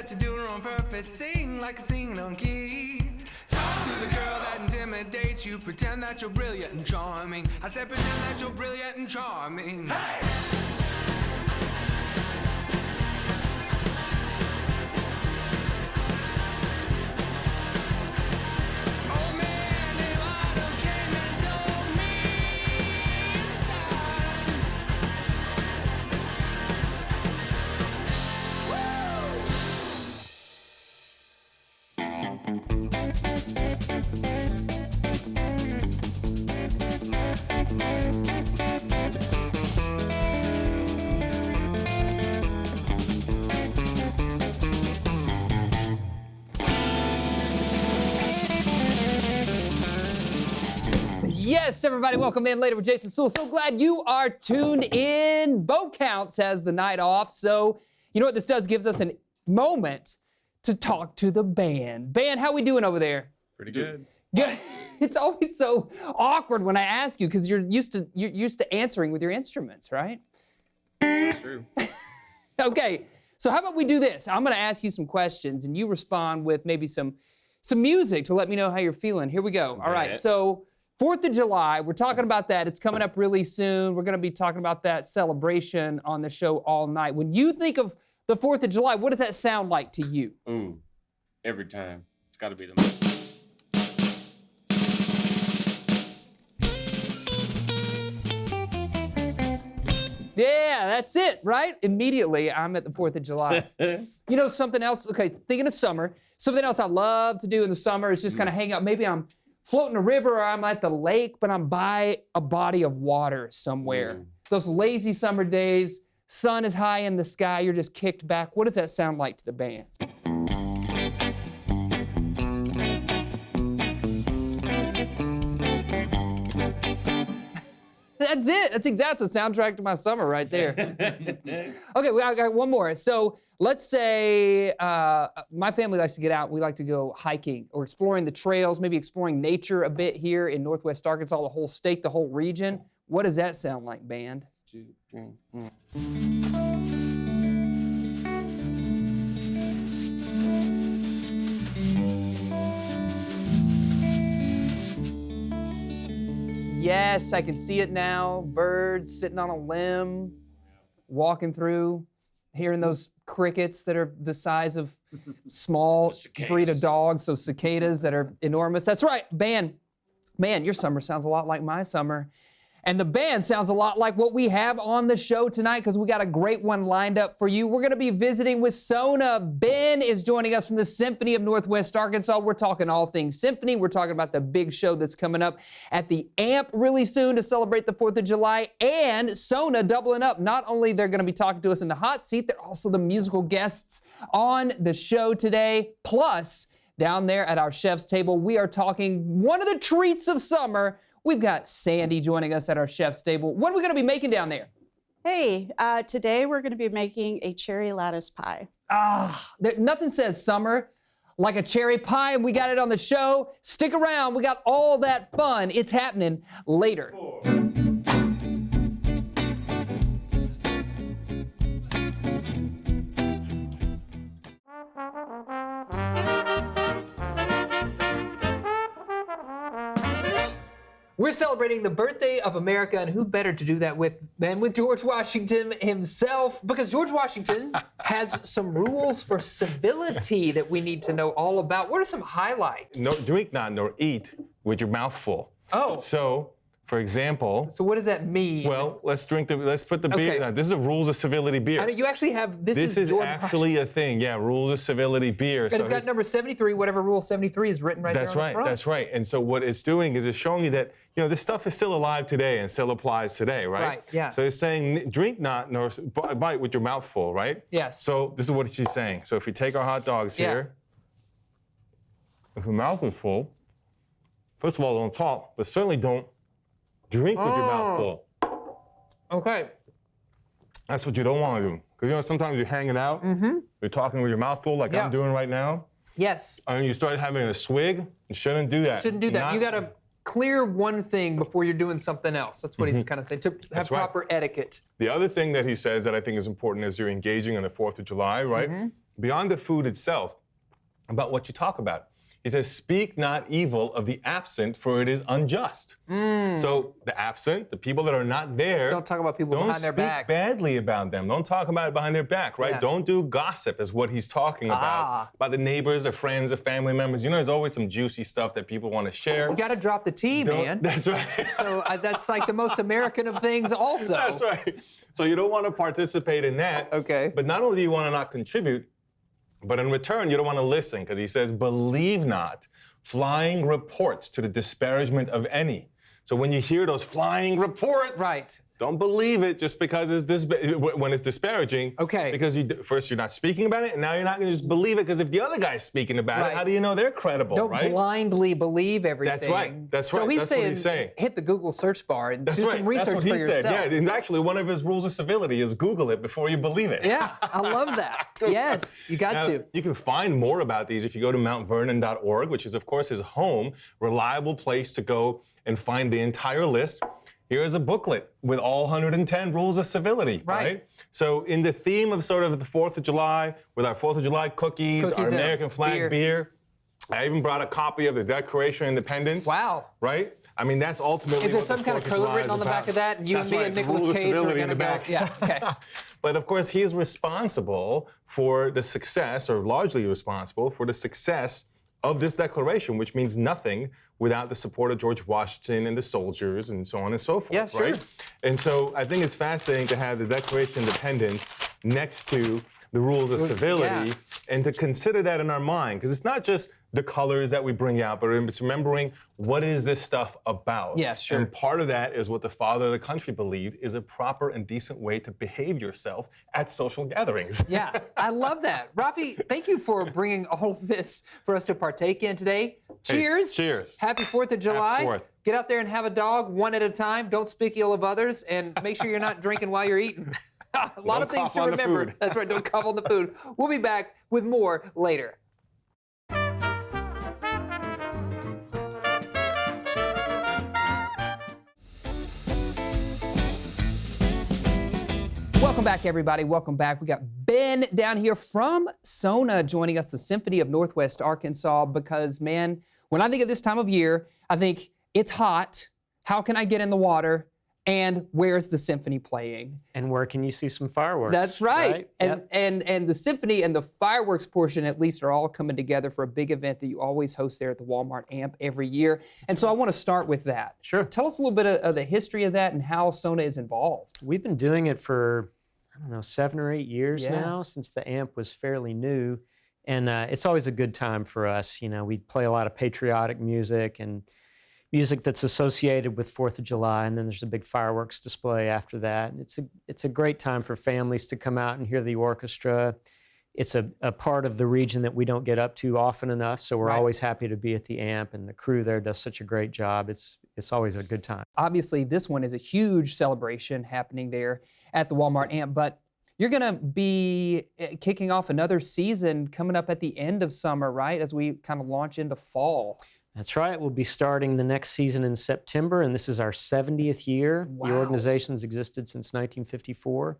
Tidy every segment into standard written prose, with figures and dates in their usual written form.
that you're doing on purpose. Sing like a singing on key. Talk to the girl that intimidates you. Pretend that you're brilliant and charming. I said pretend that you're brilliant and charming. Hey! Yes, everybody, welcome in later with Jason Suel. So glad you are tuned in. Bo Counts has the night off, so you know what this does? Gives us a moment to talk to the band. Band, how we doing over there? Pretty good. Yeah, it's always so awkward when I ask you because you're used to answering with your instruments, right? That's true. Okay, so how about we do this? I'm gonna ask you some questions and you respond with maybe some music to let me know how you're feeling. Here we go. All right, so 4th of July, we're talking about that. It's coming up really soon. We're gonna be talking about that celebration on the show all night. When you think of the 4th of July, what does that sound like to you? Ooh, every time. It's gotta be the most. Yeah, that's it, right? Immediately, I'm at the 4th of July. You know, something else, okay, thinking of summer, something else I love to do in the summer is just kind of hang out. Maybe I'm floating a river or I'm at the lake, but I'm by a body of water somewhere. Those lazy summer days, sun is high in the sky, you're just kicked back. What does that sound like to the band? That's it. That's exactly the soundtrack to my summer right there. Okay, I got one more. So let's say my family likes to get out. We like to go hiking or exploring the trails, maybe exploring nature a bit here in Northwest Arkansas, the whole state, the whole region. What does that sound like, band? 2, 3, 4. Yes, I can see it now. Birds sitting on a limb, walking through, hearing those crickets that are the size of small breed of dogs, so cicadas that are enormous. That's right, band. Man, your summer sounds a lot like my summer. And the band sounds a lot like what we have on the show tonight because we got a great one lined up for you. We're going to be visiting with Sona. Ben is joining us from the Symphony of Northwest Arkansas. We're talking all things Symphony. We're talking about the big show that's coming up at the AMP really soon to celebrate the 4th of July. And Sona doubling up. Not only they're going to be talking to us in the hot seat, they're also the musical guests on the show today. Plus, down there at our chef's table, we are talking one of the treats of summer. We've got Sandi joining us at our chef's table. What are we going to be making down there? Hey, today we're going to be making a cherry lattice pie. Nothing says summer like a cherry pie, and we got it on the show. Stick around. We got all that fun. It's happening later. We're celebrating the birthday of America, and who better to do that with than with George Washington himself? Because George Washington has some rules for civility that we need to know all about. What are some highlights? No, drink not nor eat with your mouth full. Oh. So, for example. So what does that mean? Well, let's put the beer. Okay. Now, this is a rules of civility beer. I know you actually have this is George actually Washington. a thing. Yeah, rules of civility beer. And it's got number 73. Whatever rule 73 is written right there on the front. That's right. And so what it's doing is it's showing you that this stuff is still alive today and still applies today, right? Right. Yeah. So it's saying drink not nor bite with your mouth full, right? Yes. So this is what she's saying. So if you take our hot dogs here, if your mouth is full, first of all, don't talk, but certainly don't drink with your mouth full. Okay. That's what you don't want to do. Because sometimes you're hanging out, you're talking with your mouth full like I'm doing right now. Yes. And you start having a swig, you shouldn't do that. Shouldn't do that. You got to clear one thing before you're doing something else. That's what he's kind of saying, to have proper etiquette. The other thing that he says that I think is important as you're engaging on the 4th of July, right, beyond the food itself, about what you talk about. He says, speak not evil of the absent, for it is unjust. So the absent, the people that are not there, Don't talk about people behind their back. Don't speak badly about them. Don't talk about it behind their back, right? Yeah. Don't do gossip is what he's talking about the neighbors, their friends, their family members. You know, there's always some juicy stuff that people want to share. You got to drop the tea, man. That's right. So that's like the most American of things also. That's right. So you don't want to participate in that. Okay. But not only do you want to not contribute, but in return, you don't want to listen, because he says, believe not flying reports to the disparagement of any. So when you hear those flying reports, Right. don't believe it just because when it's disparaging. Okay. Because first you're not speaking about it, and now you're not going to just believe it because if the other guy's speaking about Right. it, how do you know they're credible, Don't right? blindly believe everything. That's right. That's So right. he's That's saying, what he's saying. hit the Google search bar and That's do right. some research That's what he for yourself. said. Yeah, it's actually one of his rules of civility is Google it before you believe it. Yeah, I love that. Yes, you got Now, to. you can find more about these if you go to mountvernon.org, which is, of course, his home, reliable place to go and find the entire list. Here's a booklet with all 110 rules of civility, right? So in the theme of sort of the 4th of July, with our 4th of July cookies our and American flag beer, I even brought a copy of the Declaration of Independence. Wow. Right? I mean, that's ultimately Is there what some the kind of 4th code July written is on the back about. of that? And you That's and me right, and the Nicolas rules of Cage are civility going in to the go. back. Yeah, okay. But of course, he is responsible for the success, or largely responsible for the success of this declaration, which means nothing without the support of George Washington and the soldiers and so on and so forth, Yeah, sure. right? And so I think it's fascinating to have the Declaration of Independence next to the rules of civility, yeah. and to consider that in our mind, because it's not just the colors that we bring out, but it's remembering what is this stuff about. Yeah, sure. And part of that is what the father of the country believed is a proper and decent way to behave yourself at social gatherings. Yeah, I love that. Raffi, thank you for bringing all of this for us to partake in today. Cheers. Cheers. Happy 4th of July. Happy 4th. Get out there and have a dog one at a time. Don't speak ill of others, and make sure you're not drinking while you're eating. A lot of Don't things cough to on the remember. food. That's right, don't cough on the food. We'll be back with more later. Welcome back, everybody. Welcome back. We got Ben down here from Sona joining us, the Symphony of Northwest Arkansas, because, man, when I think of this time of year, I think it's hot. How can I get in the water? And where's the symphony playing? And where can you see some fireworks? That's right. Yep. And the symphony and the fireworks portion at least are all coming together for a big event that you always host there at the Walmart Amp every year. And so I want to start with that. Sure. Tell us a little bit of the history of that and how Sona is involved. We've been doing it for, 7 or 8 years Yeah. now, since the amp was fairly new. And it's always a good time for us. You know, we play a lot of patriotic music and music that's associated with 4th of July, and then there's a big fireworks display after that. And it's a great time for families to come out and hear the orchestra. It's a part of the region that we don't get up to often enough, so we're Right. always happy to be at the amp, and the crew there does such a great job. It's always a good time. Obviously, this one is a huge celebration happening there at the Walmart Amp, but you're going to be kicking off another season coming up at the end of summer, right, as we kind of launch into fall. That's right. We'll be starting the next season in September, and this is our 70th year. Wow. The organization's existed since 1954.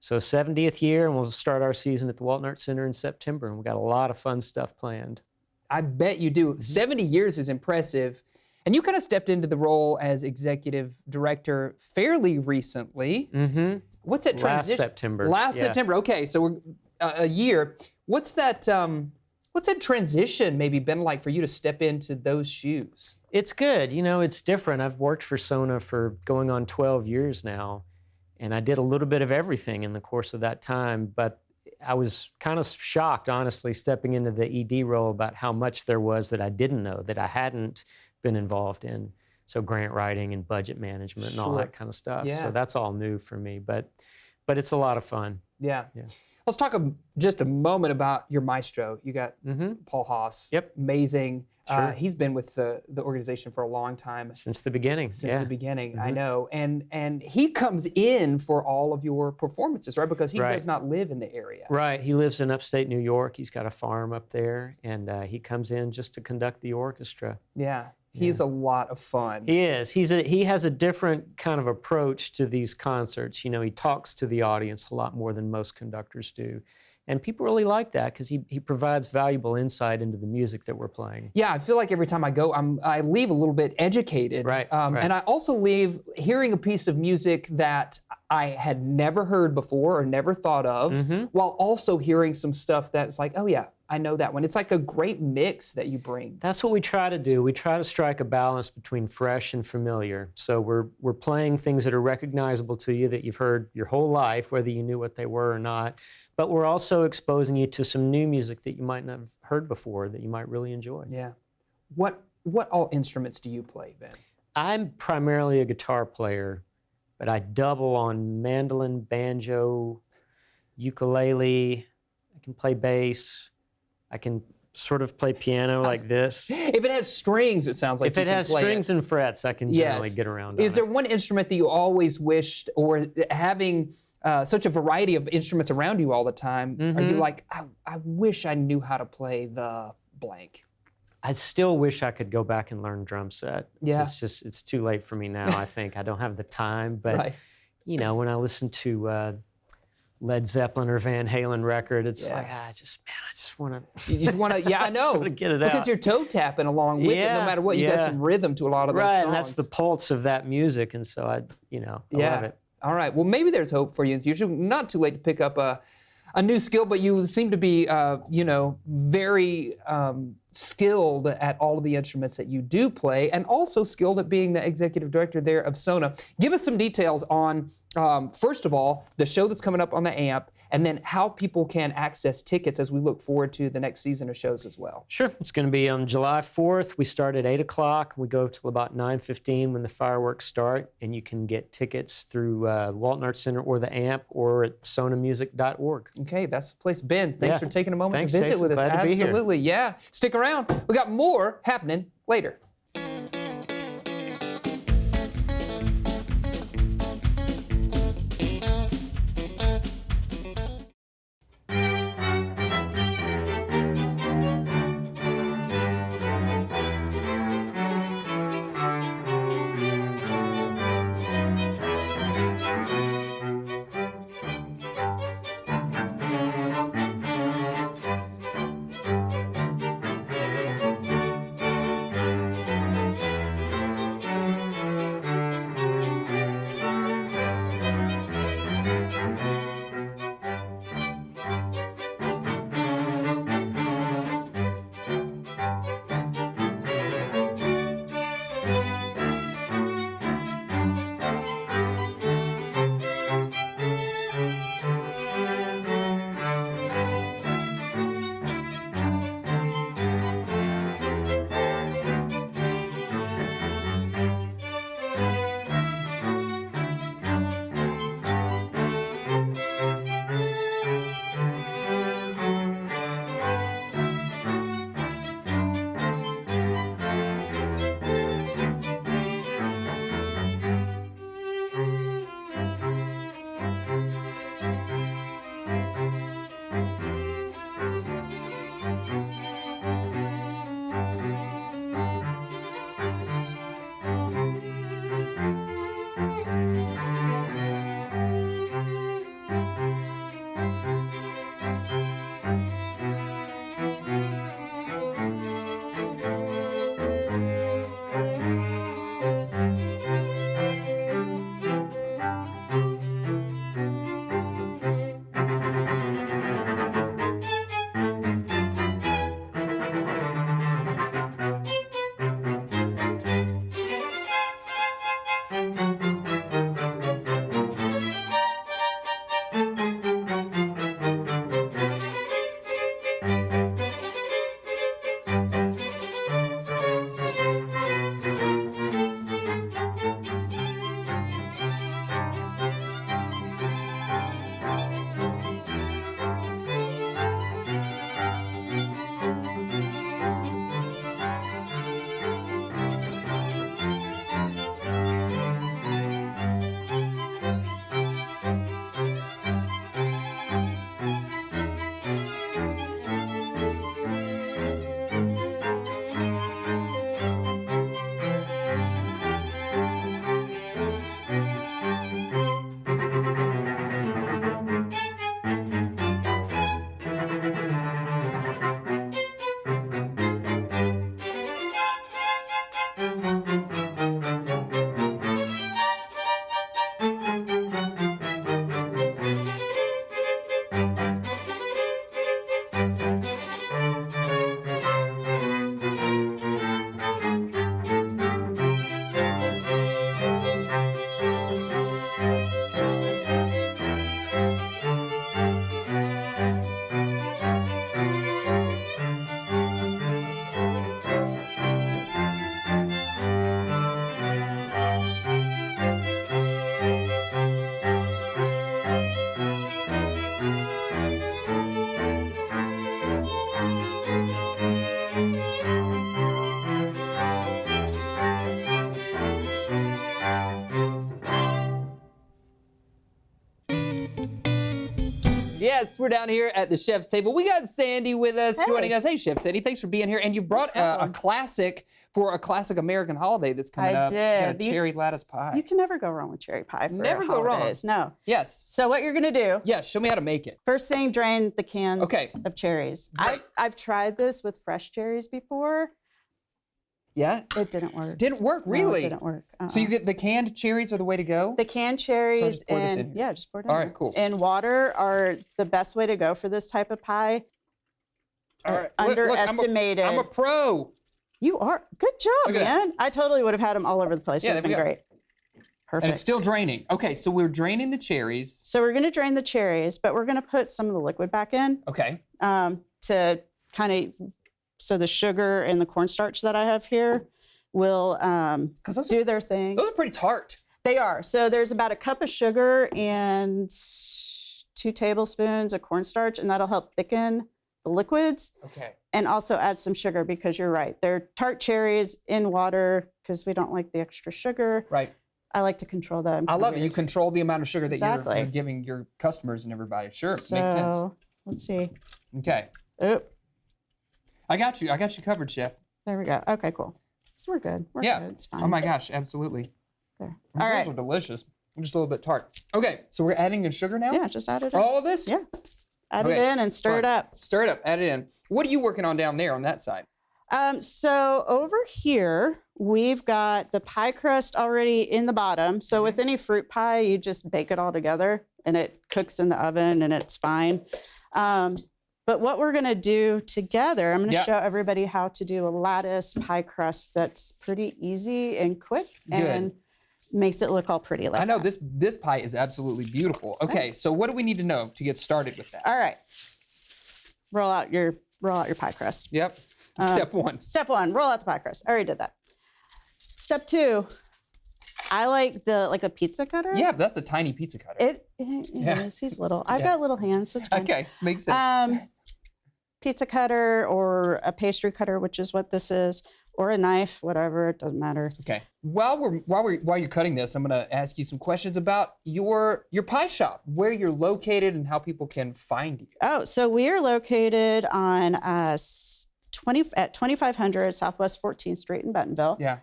So 70th year, and we'll start our season at the Walton Arts Center in September, and we've got a lot of fun stuff planned. I bet you do. 70 years is impressive. And you kind of stepped into the role as executive director fairly recently. Mm-hmm. What's that Last transition? September. Last yeah. September. Okay, so we're a year. What's that transition maybe been like for you to step into those shoes? It's good. You know, it's different. I've worked for Sona for going on 12 years now, and I did a little bit of everything in the course of that time, but I was kind of shocked, honestly, stepping into the ED role about how much there was that I didn't know, that I hadn't been involved in. So grant writing and budget management and all Sure. that kind of stuff. Yeah. So that's all new for me, but it's a lot of fun. Yeah. Yeah. Let's talk just a moment about your maestro. You got Paul Haas. Yep. Amazing. Sure. He's been with the organization for a long time. Since the beginning. Since yeah. the beginning, I know. And he comes in for all of your performances, right? Because he Right. does not live in the area. Right. He lives in upstate New York. He's got a farm up there, and he comes in just to conduct the orchestra. Yeah. He's a lot of fun. He is. He has a different kind of approach to these concerts. You know, he talks to the audience a lot more than most conductors do. And people really like that because he provides valuable insight into the music that we're playing. Yeah, I feel like every time I go, I leave a little bit educated. Right, And I also leave hearing a piece of music that I had never heard before or never thought of, while also hearing some stuff that's like, oh yeah, I know that one. It's like a great mix that you bring. That's what we try to do. We try to strike a balance between fresh and familiar. So we're playing things that are recognizable to you that you've heard your whole life, whether you knew what they were or not. But we're also exposing you to some new music that you might not have heard before that you might really enjoy. Yeah. What all instruments do you play, Ben? I'm primarily a guitar player, but I double on mandolin, banjo, ukulele. I can play bass. I can sort of play piano like this. If it has strings, it sounds like If it has strings and frets, I can generally get around on Is there one instrument that you always wished, or having such a variety of instruments around you all the time, are you like, I wish I knew how to play the blank? I still wish I could go back and learn drum set. Yeah. It's too late for me now, I think. I don't have the time, but you know, when I listen to Led Zeppelin or Van Halen record, it's like, I just want to. You just want to, yeah, I know. Want to get it out. Because you're toe tapping along with it, no matter what. You got some rhythm to a lot of those songs. And that's the pulse of that music, and so I love it. All right. Well, maybe there's hope for you in the future. Not too late to pick up a new skill, but you seem to be, very skilled at all of the instruments that you do play, and also skilled at being the executive director there of Sona. Give us some details on, first of all, the show that's coming up on the AMP, and then how people can access tickets as we look forward to the next season of shows as well. Sure. It's going to be on July 4th. We start at 8 o'clock. We go till about 9:15 when the fireworks start, and you can get tickets through Walton Arts Center or the AMP or at sonamusic.org. Okay, that's the place. Ben, thanks for taking a moment to visit Jason. with us. Glad to be here. Absolutely, yeah. Stick around. We got more happening later. Yes, we're down here at the chef's table. We got Sandi with us, joining us. Hey, Chef Sandi, thanks for being here. And you brought a classic for a classic American holiday that's coming up. I You got did. a cherry lattice pie. You can never go wrong with cherry pie for Never go wrong. holidays. No. Yes. So what you're gonna do? Yeah, show me how to make it. First thing, drain the cans Okay. of cherries. I've tried this with fresh cherries before. Yeah? It didn't work. Didn't work, No, really? it didn't work. So you get the canned cherries are the way to go? The canned cherries just pour this in and here. yeah, just pour it in. All right, there. cool. And water are the best way to go for this type of pie. All right. Look, Underestimated. I'm a pro. You are. Good job, Look at that. man. I totally would have had them all over the place. Yeah, It would there have we been go. great. Perfect. And it's still draining. Okay, so we're draining the cherries. So we're going to drain the cherries, but we're going to put some of the liquid back in Okay. to kind of, so the sugar and the cornstarch that I have here will Because do their thing. those are pretty tart. They are. So there's about a cup of sugar and 2 tablespoons of cornstarch, and that'll help thicken the liquids Okay. and also add some sugar because you're right. They're tart cherries in water because we don't like the extra sugar. Right. I like to control that. I'm I love it. kinda You control the amount of sugar that Exactly. you're giving your customers and everybody. Sure, weird. makes sense. So, let's see. Okay. Oh, I got you. I got you covered, Chef. there we go. Okay, cool. So we're good. We're Yeah. good. It's fine. Oh my gosh, absolutely. There. Those All right. are delicious. Just a little bit tart. Okay, so we're adding in sugar now? Yeah, just add it in. All of this? Yeah. Add Okay, it in and stir it fine. up. Stir it up, add it in. What are you working on down there on that side? So over here, we've got the pie crust already in the bottom. So with any fruit pie, you just bake it all together and it cooks in the oven and it's fine. But what we're gonna do together, I'm gonna Yeah. show everybody how to do a lattice pie crust that's pretty easy and quick and makes it look all pretty like I know that. this pie is absolutely beautiful. Okay, so what do we need to know to get started with that? All right. Roll out your pie crust. Yep. Step one. Step 1, roll out the pie crust. I already did that. Step 2, I like a pizza cutter. Yeah, that's a tiny pizza cutter. It Yeah. is. He's little. I've Yeah. got little hands, so it's fine. Okay, makes sense. Pizza cutter or a pastry cutter, which is what this is, or a knife, whatever. It doesn't matter. Okay. While you're cutting this, I'm gonna ask you some questions about your pie shop, where you're located, and how people can find you. Oh, so we are located on at 2500 Southwest 14th Street in Bentonville. Yeah.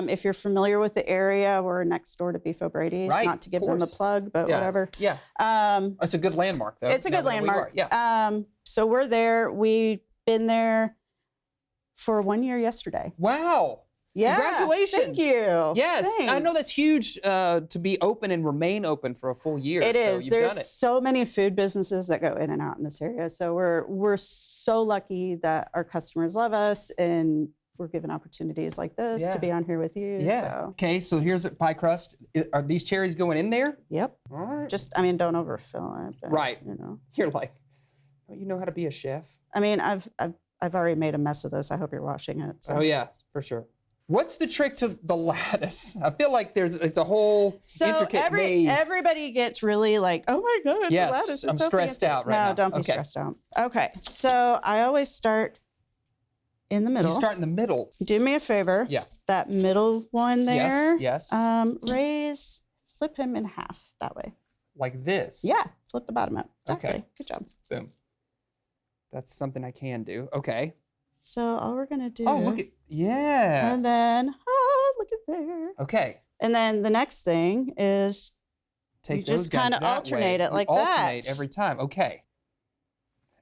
If you're familiar with the area, we're next door to Beef O'Brady's. Right, Not to give of them the course. plug, but Yeah. whatever. Yeah. It's a good landmark, though. It's a now good that we are. landmark. Yeah. So we're there. We've been there for 1 year yesterday. Wow. Yeah. Congratulations. Thank you. Yes, I know that's Thanks. huge to be open and remain open for a full year. It so is. You've There's done it. so many food businesses that go in and out in this area. So we're so lucky that our customers love us and we're given opportunities like this Yeah. to be on here with you. Yeah. So Okay, so here's a pie crust. Are these cherries going in there? yep. All right. Don't overfill it. But, Right. You know. You're like, oh, you know how to be a chef. I mean, I've already made a mess of this. I hope you're washing it. So. Oh yeah, for sure. What's the trick to the lattice? I feel like it's a whole So intricate maze. everybody gets really like, oh my God, it's Yes, a lattice. It's I'm so stressed fancy. out right no, now. don't be Okay. stressed out. Okay, so I always start in the middle. You start in the middle. Do me a favor. Yeah. That middle one there. Yes. Flip him in half that way. Like this. Yeah, flip the bottom up. Exactly. Okay. Good job. Boom. That's something I can do. Okay. So all we're gonna do. Oh, look at yeah. And then look at there. Okay. And then the next thing is Take You those just guys kinda that alternate way. it like you alternate that. every time. Okay.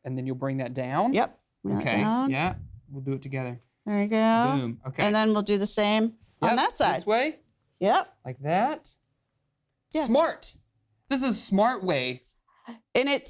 And then you'll bring that down. yep. bring that Okay. down. Yeah. We'll do it together. There you go. Boom. Okay. And then we'll do the same on Yep, that side. This way, Yep. like that. Yeah. Smart. This is a smart way. And it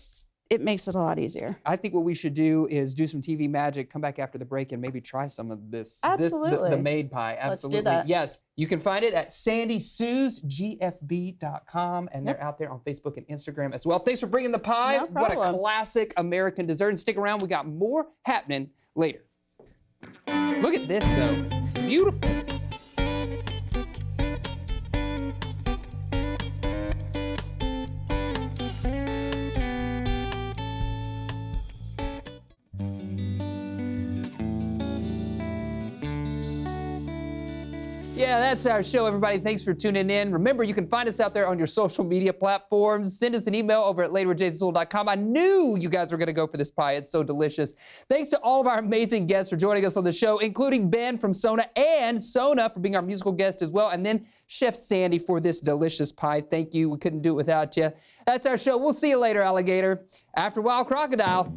makes it a lot easier. I think what we should do is do some TV magic, come back after the break, and maybe try some of this. Absolutely. The made pie. Let's do Absolutely. that. Yes. You can find it at sandysuesgfb.com, and they're out there on Facebook and Instagram as well. Thanks for bringing the pie. No What a problem. classic American dessert. And stick around, we got more happening later. Look at this, though. It's beautiful. Yeah, that's our show, everybody. Thanks for tuning in. Remember, you can find us out there on your social media platforms. Send us an email over at laterwithjaysuel.com. I knew you guys were going to go for this pie. It's so delicious. Thanks to all of our amazing guests for joining us on the show, including Ben from Sona and Sona for being our musical guest as well, and then Chef Sandi for this delicious pie. Thank you. We couldn't do it without you. That's our show. We'll see you later, alligator. After Wild Crocodile.